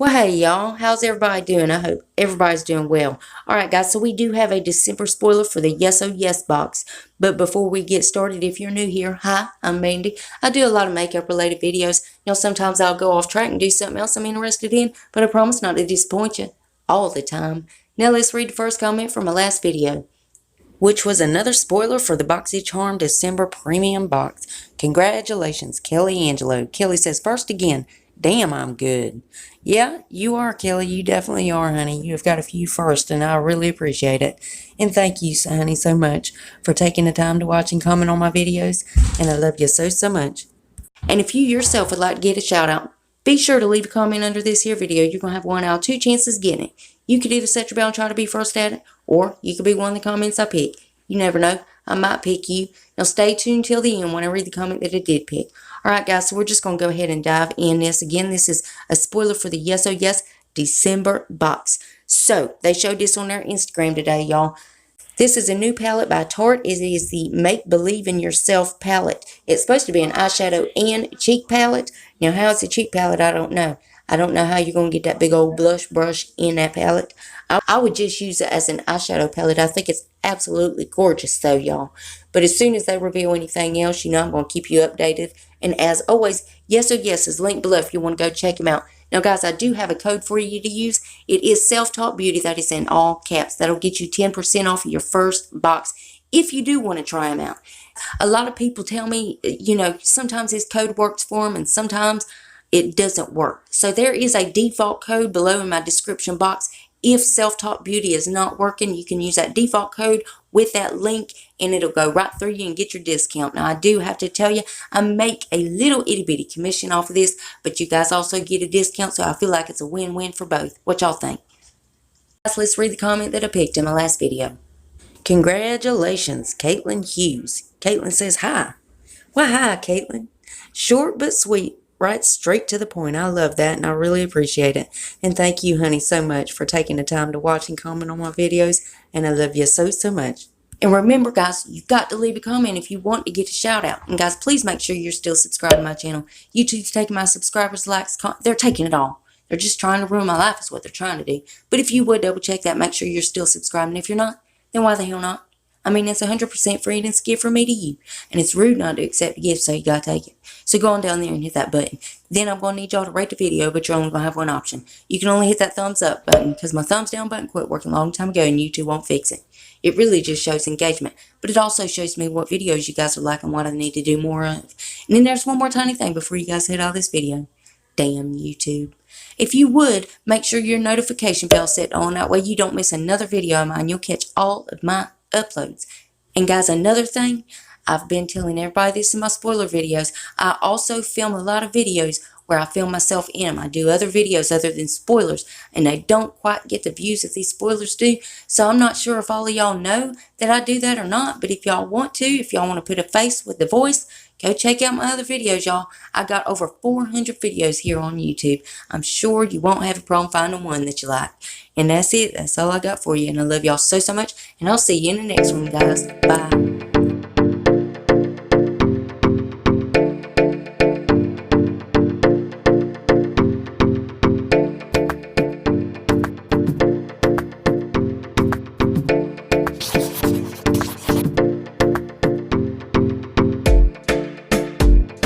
Well, hey y'all, how's everybody doing? I hope everybody's doing well. Alright guys, so we do have a December spoiler for the Yes Oh Yes box. But before we get started, if you're new here, hi, I'm Mandy. I do a lot of makeup related videos. You know, sometimes I'll go off track and do something else I'm interested in, but I promise not to disappoint you all the time. Now let's read the first comment from my last video, which was another spoiler for the BoxyCharm December Premium Box. Congratulations, Kelly Angelo. Kelly says, first again, damn, I'm good. Yeah, you are, Kelly. You definitely are, honey. You have got a few first, and I really appreciate it. And thank you, honey, so much for taking the time to watch and comment on my videos. And I love you so, so much. And if you yourself would like to get a shout out, be sure to leave a comment under this here video. You're going to have 1 out of 2 chances getting it. You could either set your bell and try to be first at it, or you could be one of the comments I pick. You never know. I might pick you. Now stay tuned till the end when I read the comment that I did pick. Alright guys, so we're just going to go ahead and dive in this. Again, this is a spoiler for the Yes Oh Yes December box. So, they showed this on their Instagram today, y'all. This is a new palette by Tarte. It is the Make Believe in Yourself palette. It's supposed to be an eyeshadow and cheek palette. Now, how it's a cheek palette, I don't know. I don't know how you're going to get that big old blush brush in that palette. I would just use it as an eyeshadow palette. I think it's absolutely gorgeous though, y'all. But as soon as they reveal anything else, you know I'm going to keep you updated. And as always, Yes Oh Yes is linked below if you want to go check them out. Now guys, I do have a code for you to use. It is SelfTaught Beauty. That is in all caps. That'll get you 10% off of your first box if you do want to try them out. A lot of people tell me, you know, sometimes this code works for them and sometimes it doesn't work. So there is a default code below in my description box. If SelfTaught Beauty is not working, you can use that default code with that link and it'll go right through you and get your discount. Now I do have to tell you, I make a little itty bitty commission off of this, but you guys also get a discount, so I feel like it's a win-win for both. What y'all think? Let's read the comment that I picked in my last video. Congratulations, Caitlin Hughes. Caitlin says hi. Well, hi, Caitlin. Short but sweet. Right straight to the point. I love that and I really appreciate it. And thank you, honey, so much for taking the time to watch and comment on my videos. And I love you so, so much. And remember, guys, you've got to leave a comment if you want to get a shout out. And guys, please make sure you're still subscribed to my channel. YouTube's taking my subscribers, likes, they're taking it all. They're just trying to ruin my life is what they're trying to do. But if you would double check that, make sure you're still subscribed. And if you're not, then why the hell not? I mean, it's 100% free and it's a gift from me to you. And it's rude not to accept a gift, so you gotta take it. So go on down there and hit that button. Then I'm going to need y'all to rate the video, but you're only going to have one option. You can only hit that thumbs up button because my thumbs down button quit working a long time ago and YouTube won't fix it. It really just shows engagement, but it also shows me what videos you guys are liking and what I need to do more of. And then there's one more tiny thing before you guys hit all this video. Damn YouTube. If you would, make sure your notification bell set on. That way you don't miss another video of mine. You'll catch all of my uploads. And guys, another thing, I've been telling everybody this in my spoiler videos. I also film a lot of videos where I film myself in them. I do other videos other than spoilers, and they don't quite get the views that these spoilers do. So I'm not sure if all of y'all know that I do that or not, but if y'all want to, if y'all want to put a face with the voice, go check out my other videos, y'all. I got over 400 videos here on YouTube. I'm sure you won't have a problem finding one that you like. And that's it. That's all I got for you. And I love y'all so, so much. And I'll see you in the next one, guys. Bye.